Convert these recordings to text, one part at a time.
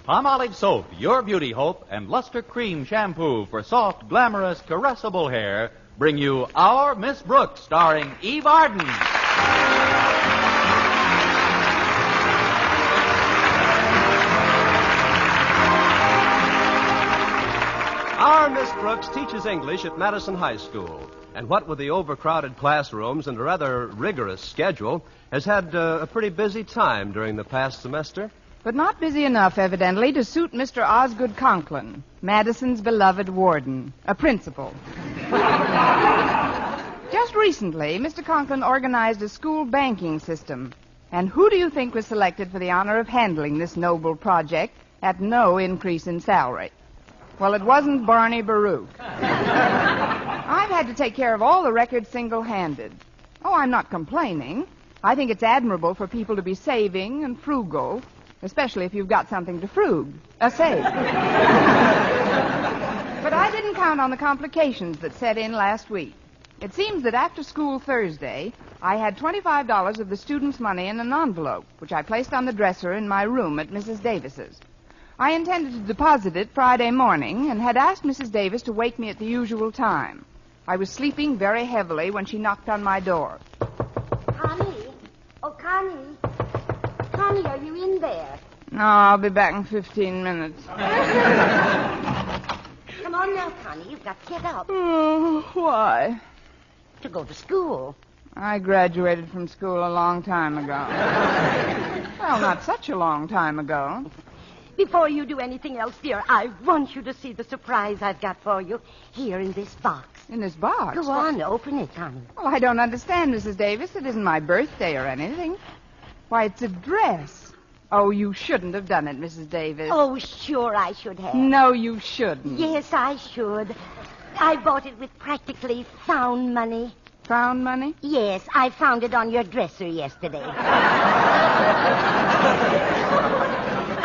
Palmolive Soap, your beauty hope, and Luster Cream Shampoo for soft, glamorous, caressable hair bring you Our Miss Brooks, starring Eve Arden. Our Miss Brooks teaches English at Madison High School, and what with the overcrowded classrooms and a rather rigorous schedule, has had a pretty busy time during the past semester. But not busy enough, evidently, to suit Mr. Osgood Conklin, Madison's beloved warden, a principal. Just recently, Mr. Conklin organized a school banking system. And who do you think was selected for the honor of handling this noble project at no increase in salary? Well, it wasn't Barney Baruch. I've had to take care of all the records single-handed. Oh, I'm not complaining. I think it's admirable for people to be saving and frugal, especially if you've got something to save. But I didn't count on the complications that set in last week. It seems that after school Thursday, I had $25 of the students' money in an envelope, which I placed on the dresser in my room at Mrs. Davis's. I intended to deposit it Friday morning and had asked Mrs. Davis to wake me at the usual time. I was sleeping very heavily when she knocked on my door. Connie? Oh, Connie. Connie, are you in there? No, I'll be back in 15 minutes. Come on now, Connie. You've got to get up. Oh, why? To go to school. I graduated from school a long time ago. Well, not such a long time ago. Before you do anything else, dear, I want you to see the surprise I've got for you here in this box. In this box? Go on, open it, Connie. Well, I don't understand, Mrs. Davis. It isn't my birthday or anything. Why, it's a dress. Oh, you shouldn't have done it, Mrs. Davis. Oh, sure I should have. No, you shouldn't. Yes, I should. I bought it with practically found money. Found money? Yes, I found it on your dresser yesterday.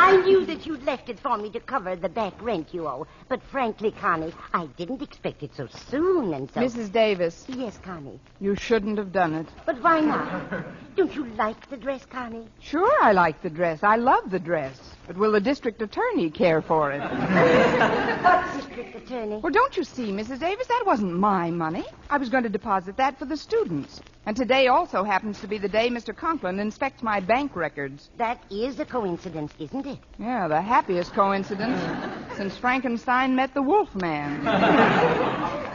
I knew that you'd left it for me to cover the back rent you owe. But frankly, Connie, I didn't expect it so soon and so... Mrs. Davis. Yes, Connie. You shouldn't have done it. But why not? Don't you like the dress, Connie? Sure, I like the dress. I love the dress. But will the district attorney care for it? What district attorney? Well, don't you see, Mrs. Davis, that wasn't my money. I was going to deposit that for the students. And today also happens to be the day Mr. Conklin inspects my bank records. That is a coincidence, isn't it? Yeah, the happiest coincidence since Frankenstein met the Wolfman.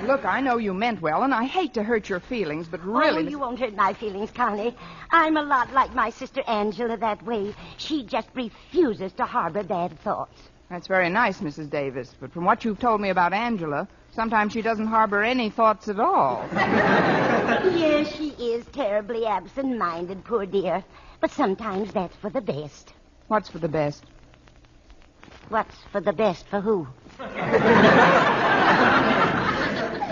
Look, I know you meant well, and I hate to hurt your feelings, but really... Oh, you won't hurt my feelings, Connie. I'm a lot like my sister Angela that way. She just refuses to harbor bad thoughts. That's very nice, Mrs. Davis, but from what you've told me about Angela, sometimes she doesn't harbor any thoughts at all. Yes, she is terribly absent-minded, poor dear. But sometimes that's for the best. What's for the best? What's for the best for who?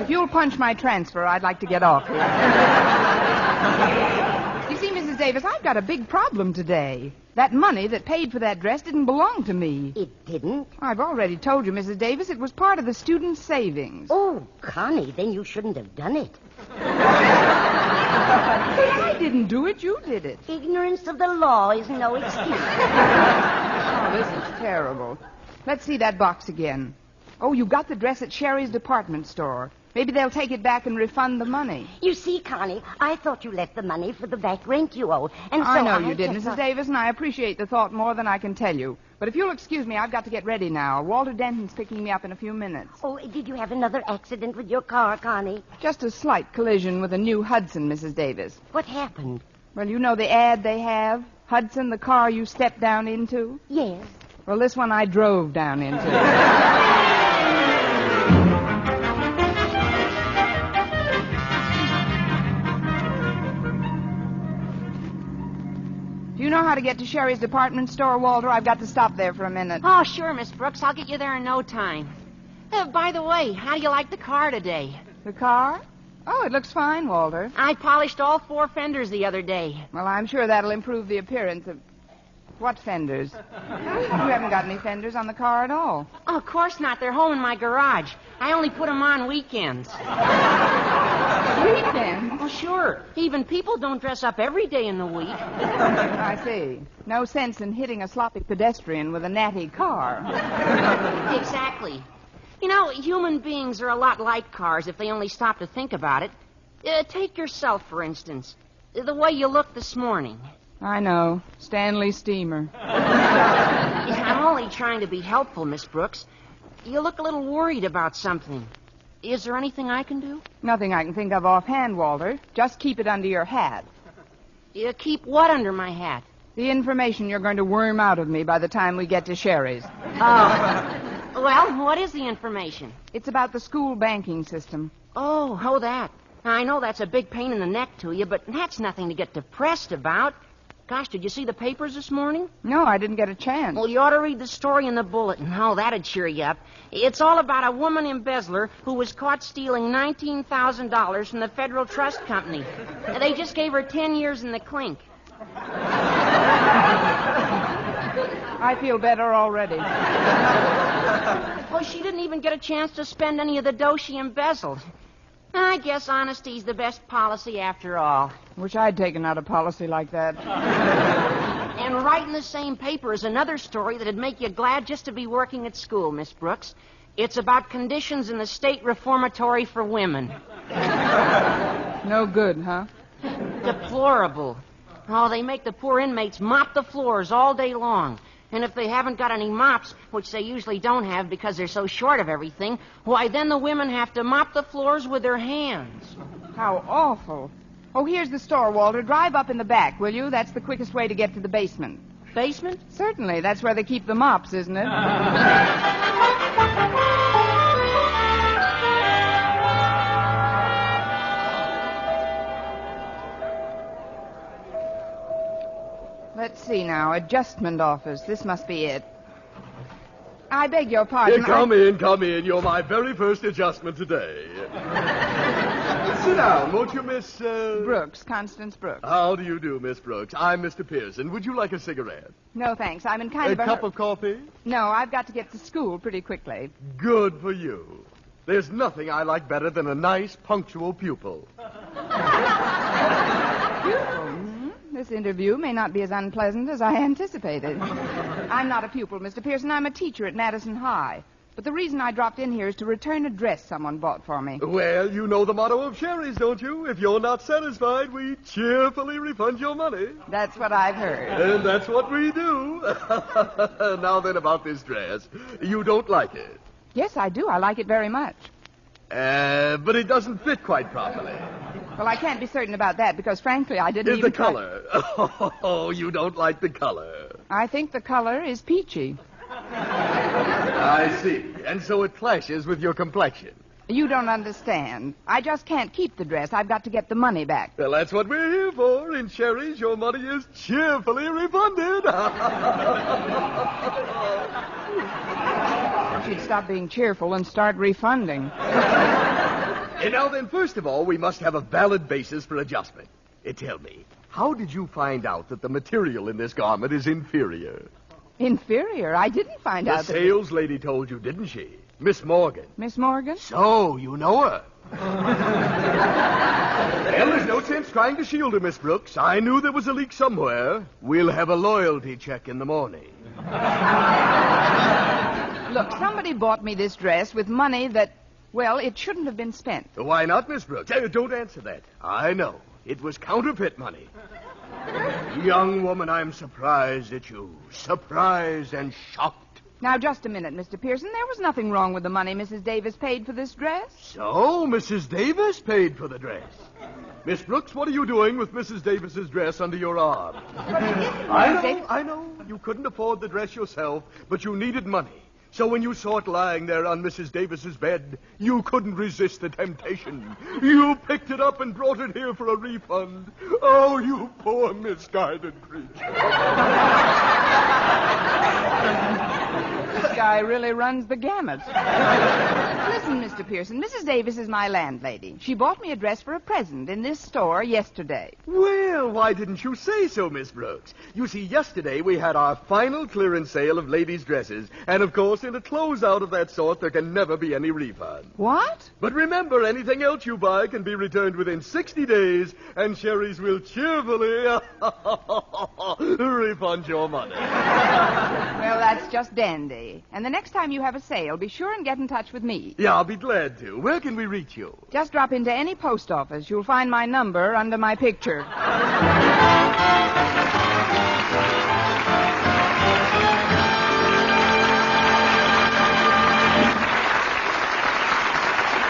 If you'll punch my transfer, I'd like to get off here. You see, Mrs. Davis, I've got a big problem today. That money that paid for that dress didn't belong to me. It didn't? I've already told you, Mrs. Davis, it was part of the students' savings. Oh, Connie, then you shouldn't have done it. But I didn't do it. You did it. Ignorance of the law is no excuse. Oh, this is terrible. Let's see that box again. Oh, you got the dress at Sherry's department store. Maybe they'll take it back and refund the money. You see, Connie, I thought you left the money for the back rent you owe. And so I know you did, just Mrs. Davis, and I appreciate the thought more than I can tell you. But if you'll excuse me, I've got to get ready now. Walter Denton's picking me up in a few minutes. Oh, did you have another accident with your car, Connie? Just a slight collision with a new Hudson, Mrs. Davis. What happened? Well, you know the ad they have? Hudson, the car you stepped down into? Yes. Well, this one I drove down into. Do you know how to get to Sherry's department store, Walter? I've got to stop there for a minute. Oh, sure, Miss Brooks. I'll get you there in no time. By the way, how do you like the car today? The car? Oh, it looks fine, Walter. I polished all 4 fenders the other day. Well, I'm sure that'll improve the appearance of... What fenders? You haven't got any fenders on the car at all. Oh, of course not. They're home in my garage. I only put them on weekends. Weekend? Well, sure. Even people don't dress up every day in the week. I see. No sense in hitting a sloppy pedestrian with a natty car. Exactly. You know, human beings are a lot like cars if they only stop to think about it. Take yourself, for instance. The way you look this morning. I know. Stanley Steamer. I'm only trying to be helpful, Miss Brooks. You look a little worried about something. Is there anything I can do? Nothing I can think of offhand, Walter. Just keep it under your hat. You keep what under my hat? The information you're going to worm out of me by the time we get to Sherry's. Oh. Well, what is the information? It's about the school banking system. Oh, that. I know that's a big pain in the neck to you, but that's nothing to get depressed about. Gosh, did you see the papers this morning? No, I didn't get a chance. Well, you ought to read the story in the bulletin. Oh, that'd cheer you up. It's all about a woman embezzler who was caught stealing $19,000 from the Federal Trust Company. They just gave her 10 years in the clink. I feel better already. Well, she didn't even get a chance to spend any of the dough she embezzled. I guess honesty's the best policy after all. Wish I'd taken out a policy like that. And right in the same paper is another story that'd make you glad just to be working at school, Miss Brooks. It's about conditions in the state reformatory for women. No good, huh? Deplorable. Oh, they make the poor inmates mop the floors all day long. And if they haven't got any mops, which they usually don't have because they're so short of everything, why, then the women have to mop the floors with their hands. How awful. Oh, here's the store, Walter. Drive up in the back, will you? That's the quickest way to get to the basement. Basement? Certainly. That's where they keep the mops, isn't it? Let's see now. Adjustment office. This must be it. I beg your pardon. Come in. You're my very first adjustment today. Sit down, won't you, Miss... Brooks, Constance Brooks. How do you do, Miss Brooks? I'm Mr. Pearson. Would you like a cigarette? No, thanks. I'm in kind of a... cup of coffee? No, I've got to get to school pretty quickly. Good for you. There's nothing I like better than a nice, punctual pupil. This interview may not be as unpleasant as I anticipated. I'm not a pupil, Mr. Pearson. I'm a teacher at Madison High. But the reason I dropped in here is to return a dress someone bought for me. Well, you know the motto of Sherry's, don't you? If you're not satisfied, we cheerfully refund your money. That's what I've heard. And that's what we do. Now then, about this dress. You don't like it? Yes, I do. I like it very much. But it doesn't fit quite properly. Well, I can't be certain about that because, frankly, I didn't even... The color. Oh, you don't like the color. I think the color is peachy. I see. And so it clashes with your complexion. You don't understand. I just can't keep the dress. I've got to get the money back. Well, that's what we're here for. In Sherry's, your money is cheerfully refunded. She'd stop being cheerful and start refunding. And now then, first of all, we must have a valid basis for adjustment. Tell me, how did you find out that the material in this garment is inferior? Inferior? I didn't find out that... The sales lady told you, didn't she? Miss Morgan. Miss Morgan? So, you know her. Well, there's no sense trying to shield her, Miss Brooks. I knew there was a leak somewhere. We'll have a loyalty check in the morning. Look, somebody bought me this dress with money that, well, it shouldn't have been spent. Why not, Miss Brooks? Don't answer that. I know. It was counterfeit money. Young woman, I'm surprised at you. Surprised and shocked. Now, just a minute, Mr. Pearson. There was nothing wrong with the money Mrs. Davis paid for this dress. So, Mrs. Davis paid for the dress. Miss Brooks, what are you doing with Mrs. Davis's dress under your arm? I know. You couldn't afford the dress yourself, but you needed money. So when you saw it lying there on Mrs. Davis's bed, you couldn't resist the temptation. You picked it up and brought it here for a refund. Oh, you poor misguided creature. This guy really runs the gamut. Listen, Mr. Pearson, Mrs. Davis is my landlady. She bought me a dress for a present in this store yesterday. Well, why didn't you say so, Miss Brooks? You see, yesterday we had our final clearance sale of ladies' dresses, and of course, in a closeout of that sort, there can never be any refund. What? But remember, anything else you buy can be returned within 60 days, and Sherry's will cheerfully refund your money. Well, that's just dandy. And the next time you have a sale, be sure and get in touch with me. Yeah, I'll be glad to. Where can we reach you? Just drop into any post office. You'll find my number under my picture.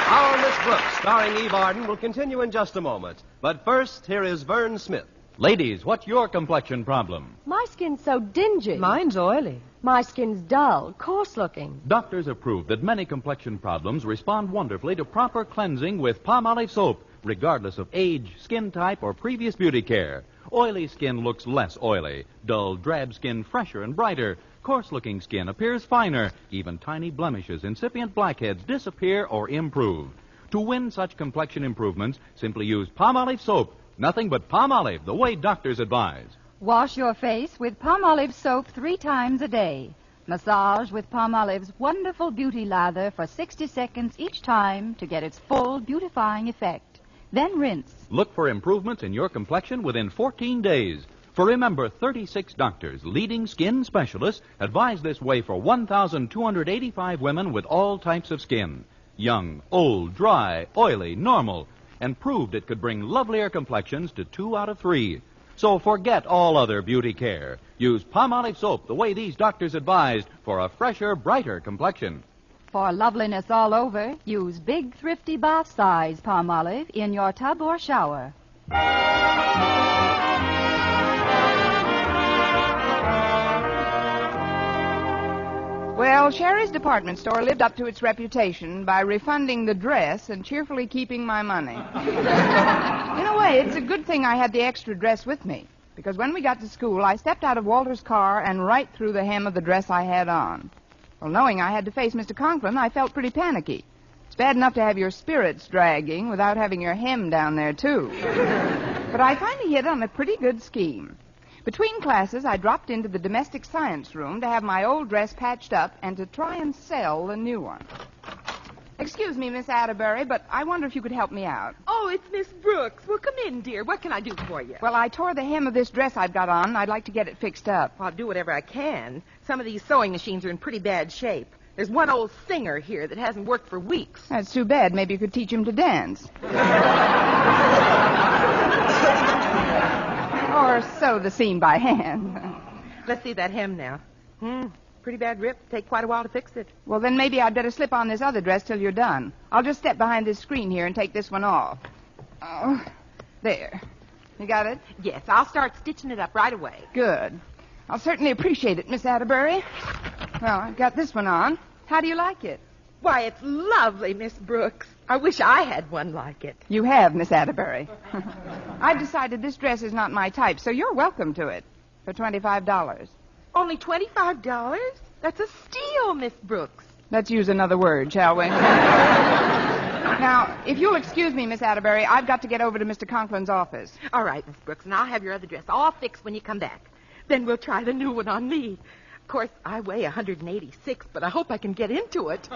Our Miss Brooks, starring Eve Arden, will continue in just a moment. But first, here is Vern Smith. Ladies, what's your complexion problem? My skin's so dingy. Mine's oily. My skin's dull, coarse-looking. Doctors have proved that many complexion problems respond wonderfully to proper cleansing with Palmolive soap, regardless of age, skin type, or previous beauty care. Oily skin looks less oily. Dull, drab skin fresher and brighter. Coarse-looking skin appears finer. Even tiny blemishes, incipient blackheads disappear or improve. To win such complexion improvements, simply use Palmolive soap. Nothing but Palmolive, the way doctors advise. Wash your face with Palmolive soap 3 times a day. Massage with Palmolive's wonderful beauty lather for 60 seconds each time to get its full beautifying effect. Then rinse. Look for improvements in your complexion within 14 days. For remember, 36 doctors, leading skin specialists, advise this way for 1,285 women with all types of skin. Young, old, dry, oily, normal, and proved it could bring lovelier complexions to 2 out of 3. So forget all other beauty care. Use Palmolive soap the way these doctors advised for a fresher, brighter complexion. For loveliness all over, use big, thrifty bath-size Palmolive in your tub or shower. Well, Sherry's department store lived up to its reputation by refunding the dress and cheerfully keeping my money. In a way, it's a good thing I had the extra dress with me, because when we got to school, I stepped out of Walter's car and right through the hem of the dress I had on. Well, knowing I had to face Mr. Conklin, I felt pretty panicky. It's bad enough to have your spirits dragging without having your hem down there, too. But I finally hit on a pretty good scheme. Between classes, I dropped into the domestic science room to have my old dress patched up and to try and sell the new one. Excuse me, Miss Atterbury, but I wonder if you could help me out. Oh, it's Miss Brooks. Well, come in, dear. What can I do for you? Well, I tore the hem of this dress I've got on, and I'd like to get it fixed up. I'll do whatever I can. Some of these sewing machines are in pretty bad shape. There's one old singer here that hasn't worked for weeks. That's too bad. Maybe you could teach him to dance. Or sew the seam by hand. Let's see that hem now. Pretty bad rip. Take quite a while to fix it. Well, then maybe I'd better slip on this other dress till you're done. I'll just step behind this screen here and take this one off. Oh, there. You got it? Yes, I'll start stitching it up right away. Good. I'll certainly appreciate it, Miss Atterbury. Well, I've got this one on. How do you like it? Why, it's lovely, Miss Brooks. I wish I had one like it. You have, Miss Atterbury. I've decided this dress is not my type, so you're welcome to it for $25. Only $25? That's a steal, Miss Brooks. Let's use another word, shall we? Now, if you'll excuse me, Miss Atterbury, I've got to get over to Mr. Conklin's office. All right, Miss Brooks, and I'll have your other dress all fixed when you come back. Then we'll try the new one on me. Of course, I weigh 186, but I hope I can get into it.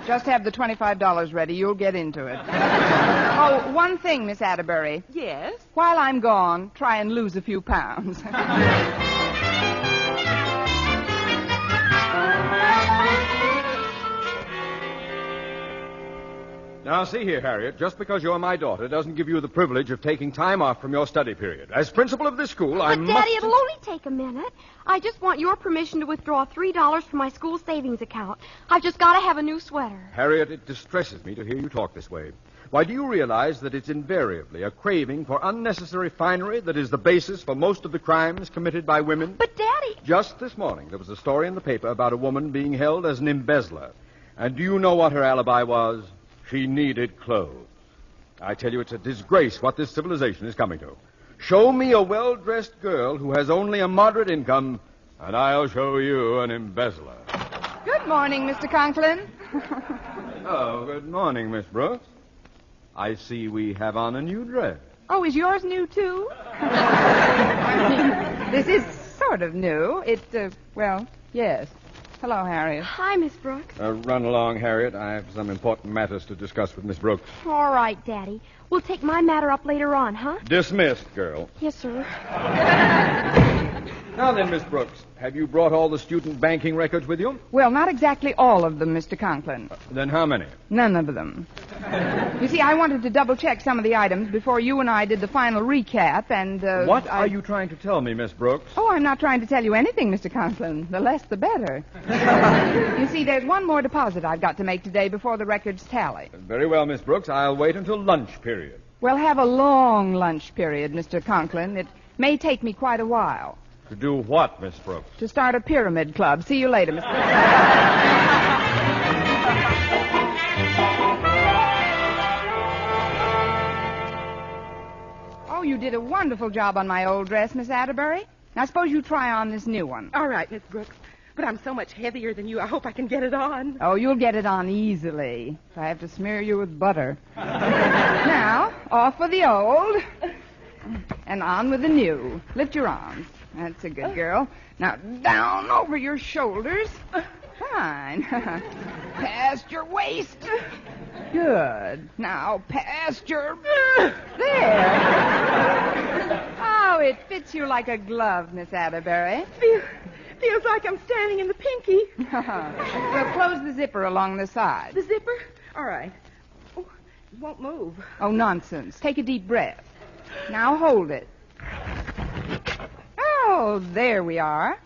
Just have the $25 ready. You'll get into it. Oh, one thing, Miss Atterbury. Yes? While I'm gone, try and lose a few pounds. Now, see here, Harriet. Just because you're my daughter doesn't give you the privilege of taking time off from your study period. As principal of this school, I must... But, Daddy, it'll only take a minute. I just want your permission to withdraw $3 from my school savings account. I've just got to have a new sweater. Harriet, it distresses me to hear you talk this way. Why, do you realize that it's invariably a craving for unnecessary finery that is the basis for most of the crimes committed by women? But, Daddy... Just this morning, there was a story in the paper about a woman being held as an embezzler. And do you know what her alibi was? She needed clothes. I tell you, it's a disgrace what this civilization is coming to. Show me a well-dressed girl who has only a moderate income, and I'll show you an embezzler. Good morning, Mr. Conklin. Oh, good morning, Miss Brooks. I see we have on a new dress. Oh, is yours new, too? This is sort of new. Well, yes. Hello, Harriet. Hi, Miss Brooks. Run along, Harriet. I have some important matters to discuss with Miss Brooks. All right, Daddy. We'll take my matter up later on, huh? Dismissed, girl. Yes, sir. Now then, Miss Brooks, have you brought all the student banking records with you? Well, not exactly all of them, Mr. Conklin. Then how many? None of them. You see, I wanted to double-check some of the items before you and I did the final recap, and, What are you trying to tell me, Miss Brooks? Oh, I'm not trying to tell you anything, Mr. Conklin. The less, the better. You see, there's one more deposit I've got to make today before the records tally. Very well, Miss Brooks. I'll wait until lunch period. We'll have a long lunch period, Mr. Conklin. It may take me quite a while. To do what, Miss Brooks? To start a pyramid club. See you later, Mr. Oh, you did a wonderful job on my old dress, Miss Atterbury. Now, suppose you try on this new one. All right, Miss Brooks. But I'm so much heavier than you, I hope I can get it on. Oh, you'll get it on easily. I have to smear you with butter. Now, off with the old, and on with the new. Lift your arms. That's a good girl. Now, down over your shoulders. Fine. Past your waist. Good. Now, past your... There. Oh, it fits you like a glove, Miss Atterbury. Feels like I'm standing in the pinky. Well, close the zipper along the side. The zipper? All right. Oh, it won't move. Oh, nonsense. Take a deep breath. Now hold it. Oh, there we are.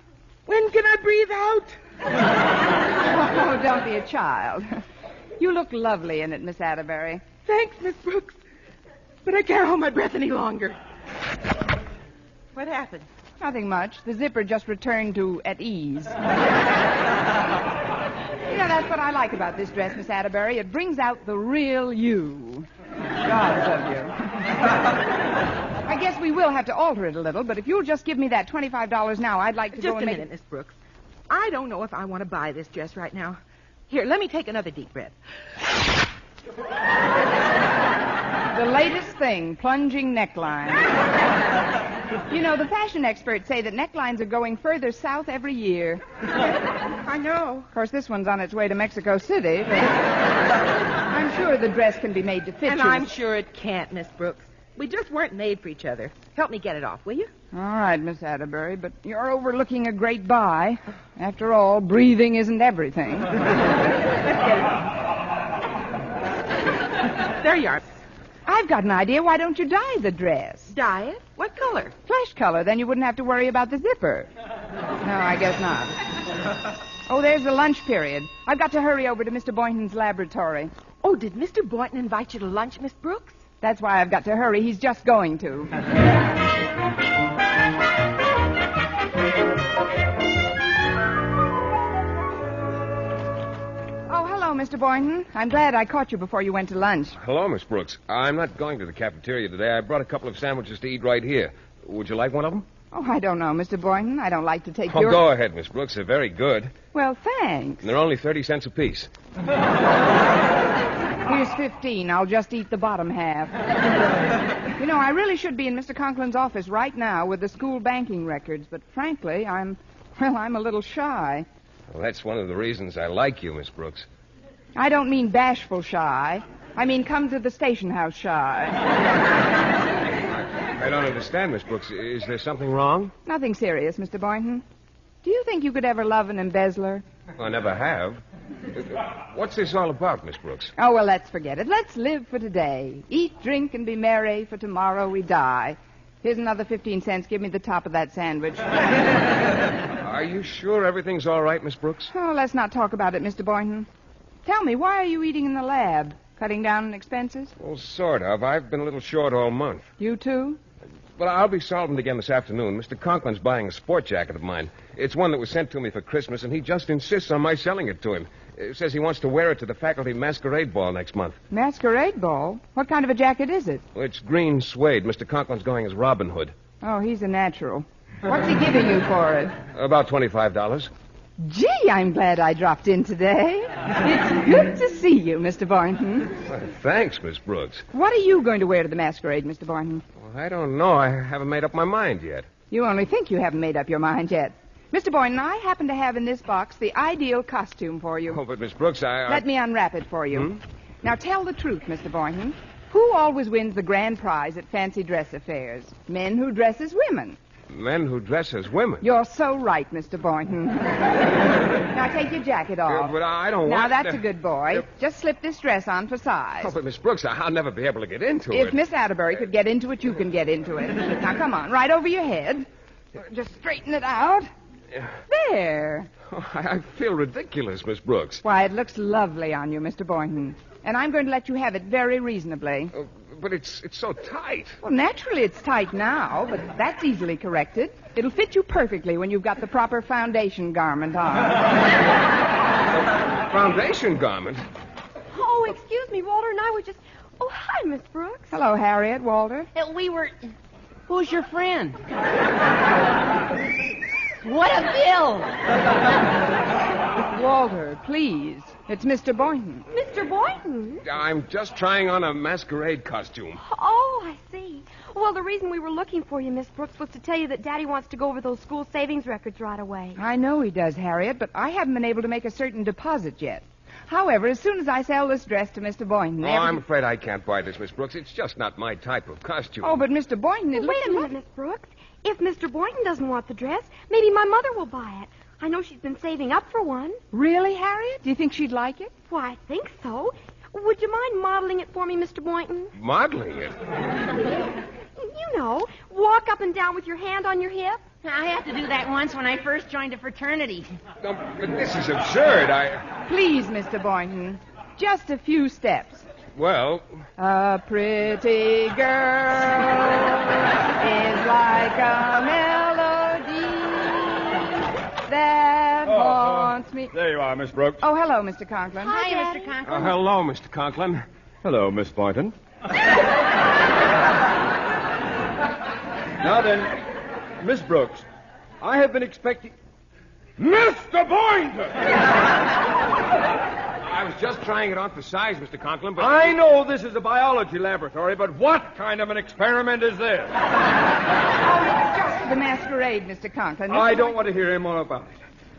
When can I breathe out? Oh, don't be a child. You look lovely in it, Miss Atterbury. Thanks, Miss Brooks. But I can't hold my breath any longer. What happened? Nothing much. The zipper just returned to at ease. That's what I like about this dress, Miss Atterbury. It brings out the real you. Gods of you. I guess we will have to alter it a little, but if you'll just give me that $25 now, I'd like to go and make... Just a minute, Miss Brooks. I don't know if I want to buy this dress right now. Here, let me take another deep breath. The latest thing, plunging neckline. The fashion experts say that necklines are going further south every year. I know. Of course, this one's on its way to Mexico City, but I'm sure the dress can be made to fit And you. I'm sure it can't, Miss Brooks. We just weren't made for each other. Help me get it off, will you? All right, Miss Atterbury, but you're overlooking a great buy. After all, breathing isn't everything. There you are. I've got an idea. Why don't you dye the dress? Dye it? What color? Flesh color. Then you wouldn't have to worry about the zipper. No, I guess not. Oh, there's the lunch period. I've got to hurry over to Mr. Boynton's laboratory. Oh, did Mr. Boynton invite you to lunch, Miss Brooks? That's why I've got to hurry. He's just going to. Oh, hello, Mr. Boynton. I'm glad I caught you before you went to lunch. Hello, Miss Brooks. I'm not going to the cafeteria today. I brought a couple of sandwiches to eat right here. Would you like one of them? Oh, I don't know, Mr. Boynton. I don't like to take Oh, your... go ahead, Miss Brooks. They're very good. Well, thanks. And they're only 30 cents apiece. Here's 15. I'll just eat the bottom half. I really should be in Mr. Conklin's office right now with the school banking records, but frankly, I'm a little shy. Well, that's one of the reasons I like you, Miss Brooks. I don't mean bashful shy. I mean come to the station house shy. I don't understand, Miss Brooks. Is there something wrong? Nothing serious, Mr. Boynton. Do you think you could ever love an embezzler? I never have. What's this all about, Miss Brooks? Oh, well, let's forget it. Let's live for today. Eat, drink, and be merry, for tomorrow we die. Here's another 15 cents. Give me the top of that sandwich. Are you sure everything's all right, Miss Brooks? Oh, let's not talk about it, Mr. Boynton. Tell me, why are you eating in the lab? Cutting down on expenses? Well, sort of. I've been a little short all month. You too? Well, I'll be solvent again this afternoon. Mr. Conklin's buying a sport jacket of mine. It's one that was sent to me for Christmas, and he just insists on my selling it to him. Says he wants to wear it to the faculty masquerade ball next month. Masquerade ball? What kind of a jacket is it? Well, it's green suede. Mr. Conklin's going as Robin Hood. Oh, he's a natural. What's he giving you for it? About $25. Gee, I'm glad I dropped in today. It's good to see you, Mr. Boynton. Well, thanks, Miss Brooks. What are you going to wear to the masquerade, Mr. Boynton? Well, I don't know. I haven't made up my mind yet. You only think you haven't made up your mind yet. Mr. Boynton, I happen to have in this box the ideal costume for you. Oh, but Miss Brooks, Let me unwrap it for you. Now, tell the truth, Mr. Boynton. Who always wins the grand prize at fancy dress affairs? Men who dress as women. Men who dress as women. You're so right, Mr. Boynton. Now, take your jacket off. But I don't Now, want... that's a good boy. Just slip this dress on for size. Oh, but Miss Brooks, I'll never be able to get into it. If Miss Atterbury could get into it, you can get into it. Now, come on, right over your head. Just straighten it out. There. Oh, I feel ridiculous, Miss Brooks. Why, it looks lovely on you, Mr. Boynton. And I'm going to let you have it very reasonably. But it's so tight. Well, naturally it's tight now, but that's easily corrected. It'll fit you perfectly when you've got the proper foundation garment on. Foundation garment? Oh, excuse me, Walter and I were just... Oh, hi, Miss Brooks. Hello, Harriet, Walter. We were... Who's your friend? What a bill! Walter, please. It's Mr. Boynton. Mr. Boynton? I'm just trying on a masquerade costume. Oh, I see. Well, the reason we were looking for you, Miss Brooks, was to tell you that Daddy wants to go over those school savings records right away. I know he does, Harriet, but I haven't been able to make a certain deposit yet. However, as soon as I sell this dress to Mr. Boynton... I'm afraid I can't buy this, Miss Brooks. It's just not my type of costume. Oh, but Mr. Boynton... Well, wait a minute, Miss Brooks. If Mr. Boynton doesn't want the dress, maybe my mother will buy it. I know she's been saving up for one. Really, Harriet? Do you think she'd like it? Why, I think so. Would you mind modeling it for me, Mr. Boynton? Modeling it? You know, walk up and down with your hand on your hip. I had to do that once when I first joined a fraternity. No, but this is absurd. Please, Mr. Boynton, just a few steps. Well... A pretty girl is like a melody that haunts me. There you are, Miss Brooks. Oh, hello, Mr. Conklin. Hi, Mr. Conklin. hello, Mr. Conklin. Hello, Miss Boynton. Now then, Miss Brooks, I have been expecting... Mr. Boynton! I was just trying it on for size, Mr. Conklin, but... I know this is a biology laboratory, but what kind of an experiment is this? Oh, it's just the masquerade, Mr. Conklin. I don't want to hear any more about it.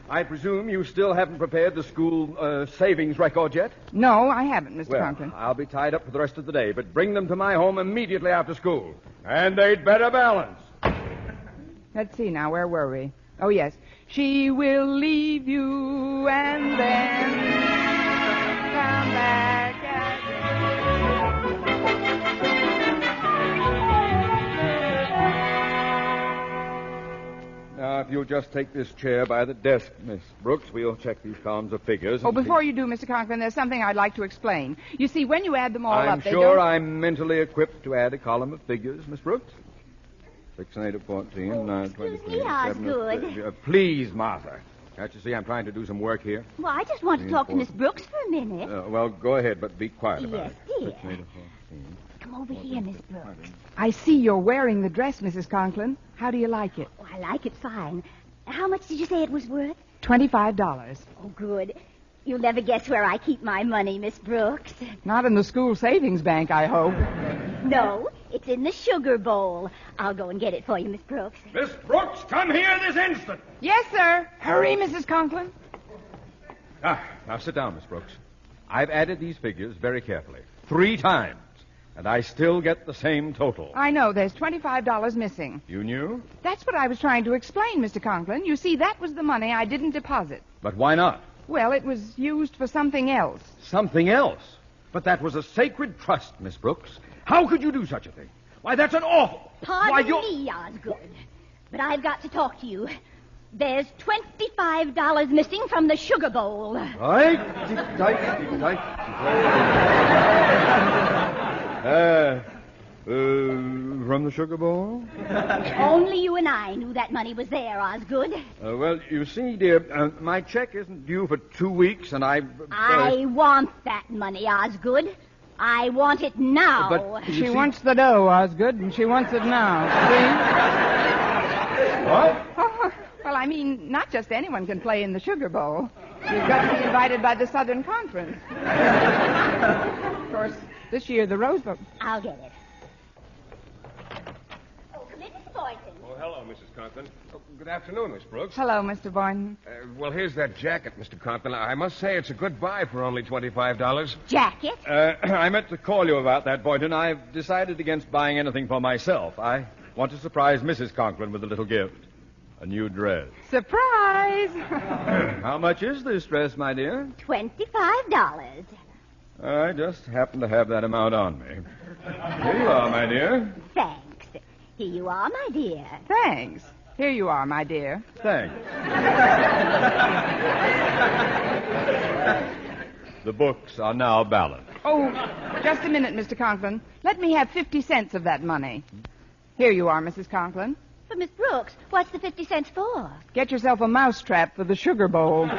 I presume you still haven't prepared the school savings record yet? No, I haven't, Mr. Well, Conklin. I'll be tied up for the rest of the day, but bring them to my home immediately after school. And they'd better balance. Let's see now, where were we? Oh, yes. She will leave you and then come back again. Now, if you'll just take this chair by the desk, Miss Brooks, we'll check these columns of figures. Oh, before you do, Mr. Conklin, there's something I'd like to explain. You see, when you add them all I'm up, they sure don't... I'm mentally equipped to add a column of figures, Miss Brooks. 6 and 8 of 14, 9, 23, me, 7 Osgood. please, Martha. Can't you see I'm trying to do some work here? Well, I just want to talk to Miss Brooks for a minute. Well, go ahead, but be quiet about it. Yes, dear. 6 and 8 of 14. Come over here, Miss Brooks. I see you're wearing the dress, Mrs. Conklin. How do you like it? Oh, I like it fine. How much did you say it was worth? $25. Oh, good. You'll never guess where I keep my money, Miss Brooks. Not in the school savings bank, I hope. No, it's in the sugar bowl. I'll go and get it for you, Miss Brooks. Miss Brooks, come here this instant. Yes, sir. Hurry, Mrs. Conklin. Now sit down, Miss Brooks. I've added these figures very carefully. 3 times. And I still get the same total. I know. There's $25 missing. You knew? That's what I was trying to explain, Mr. Conklin. You see, that was the money I didn't deposit. But why not? Well, it was used for something else. Something else? But that was a sacred trust, Miss Brooks. How could you do such a thing? Why, that's an awful... Pardon me, Osgood. But I've got to talk to you. There's $25 missing from the sugar bowl. Right? From the sugar bowl? Only you and I knew that money was there, Osgood. Well, you see, dear, my check isn't due for 2 weeks, and I want that money, Osgood. I want it now. But she wants the dough, Osgood, and she wants it now. See? What? Oh, well, I mean, not just anyone can play in the Sugar Bowl. You've got to be invited by the Southern Conference. Of course, this year the Rose Bowl. I'll get it. Oh, come in, Mr. Boynton. Oh, hello, Mrs. Conklin. Oh, good afternoon, Miss Brooks. Hello, Mr. Boynton. Well, here's that jacket, Mr. Conklin. I must say it's a good buy for only $25. Jacket? I meant to call you about that, Boynton. I've decided against buying anything for myself. I want to surprise Mrs. Conklin with a little gift. A new dress. Surprise! How much is this dress, my dear? $25. I just happen to have that amount on me. Here you are, my dear. Thanks. Here you are, my dear. Thanks. Here you are, my dear. Thanks. The books are now balanced. Oh, just a minute, Mr. Conklin. Let me have 50 cents of that money. Here you are, Mrs. Conklin. But, Miss Brooks, what's the 50 cents for? Get yourself a mousetrap for the Sugar Bowl. Eve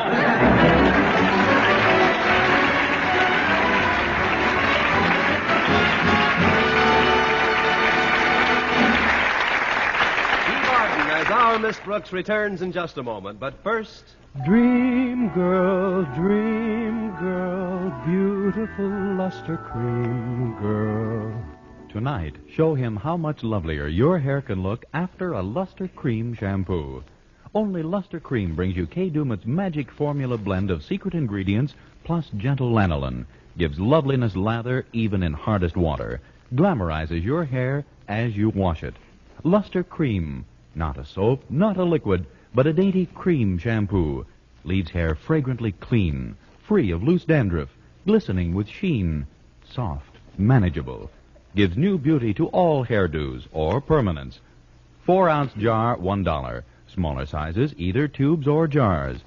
Arden as our Miss Brooks returns in just a moment. But first... Dream girl, beautiful luster cream girl. Tonight, show him how much lovelier your hair can look after a Luster Cream shampoo. Only Luster Cream brings you Kay Daumit's magic formula blend of secret ingredients plus gentle lanolin. Gives loveliness lather even in hardest water. Glamorizes your hair as you wash it. Luster Cream. Not a soap, not a liquid, but a dainty cream shampoo. Leaves hair fragrantly clean, free of loose dandruff, glistening with sheen. Soft, manageable. Gives new beauty to all hairdos or permanents. 4-ounce jar, $1. Smaller sizes, either tubes or jars.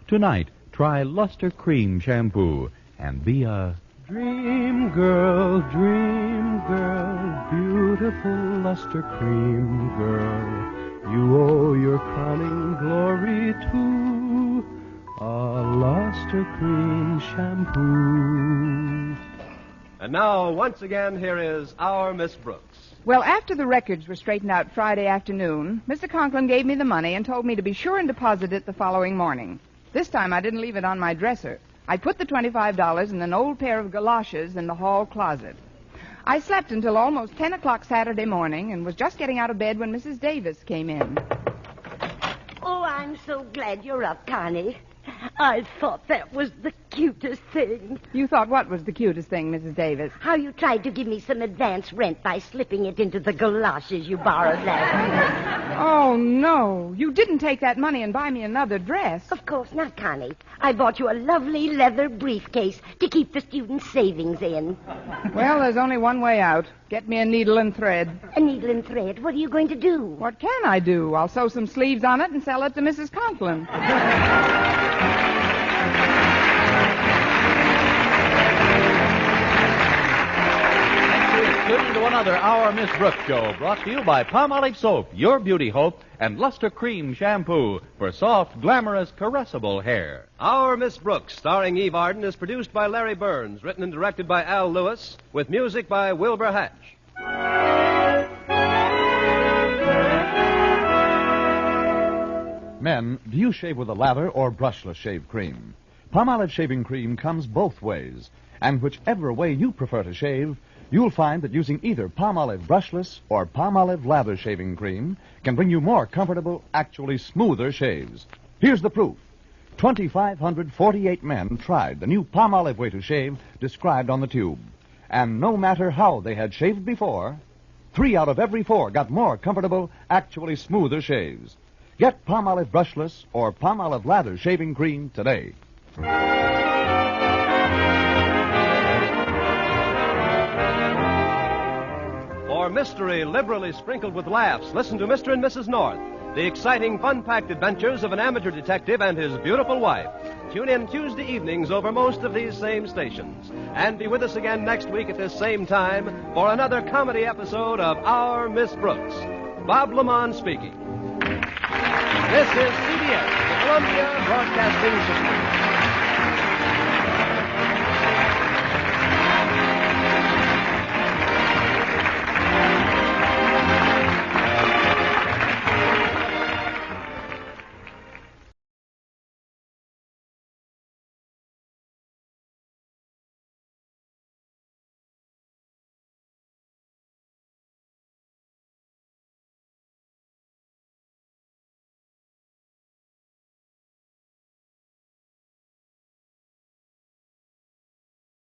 Tonight, try Luster Cream shampoo and be a... Dream girl, beautiful luster cream girl. You owe your crowning glory to a luster cream shampoo. And now, once again, here is our Miss Brooks. Well, after the records were straightened out Friday afternoon, Mr. Conklin gave me the money and told me to be sure and deposit it the following morning. This time I didn't leave it on my dresser. I put the $25 in an old pair of galoshes in the hall closet. I slept until almost 10 o'clock Saturday morning and was just getting out of bed when Mrs. Davis came in. Oh, I'm so glad you're up, Connie. I thought that was the cutest thing. You thought what was the cutest thing, Mrs. Davis? How you tried to give me some advance rent by slipping it into the galoshes you borrowed last week. Oh, no. You didn't take that money and buy me another dress. Of course not, Connie. I bought you a lovely leather briefcase to keep the students' savings in. Well, there's only one way out. Get me a needle and thread. A needle and thread? What are you going to do? What can I do? I'll sew some sleeves on it and sell it to Mrs. Conklin. Tune into another Our Miss Brooks show brought to you by Palmolive Soap, your beauty hope, and Luster Cream Shampoo for soft, glamorous, caressable hair. Our Miss Brooks, starring Eve Arden, is produced by Larry Burns, written and directed by Al Lewis, with music by Wilbur Hatch. Men, do you shave with a lather or brushless shave cream? Palmolive shaving cream comes both ways, and whichever way you prefer to shave, you'll find that using either Palmolive brushless or Palmolive lather shaving cream can bring you more comfortable, actually smoother shaves. Here's the proof. 2,548 men tried the new Palmolive way to shave described on the tube. And no matter how they had shaved before, 3 out of every 4 got more comfortable, actually smoother shaves. Get Palmolive brushless or Palmolive lather shaving cream today. For mystery liberally sprinkled with laughs, listen to Mr. and Mrs. North, the exciting, fun-packed adventures of an amateur detective and his beautiful wife. Tune in Tuesday evenings over most of these same stations. And be with us again next week at this same time for another comedy episode of Our Miss Brooks. Bob Lamont speaking. This is CBS, the Columbia Broadcasting System.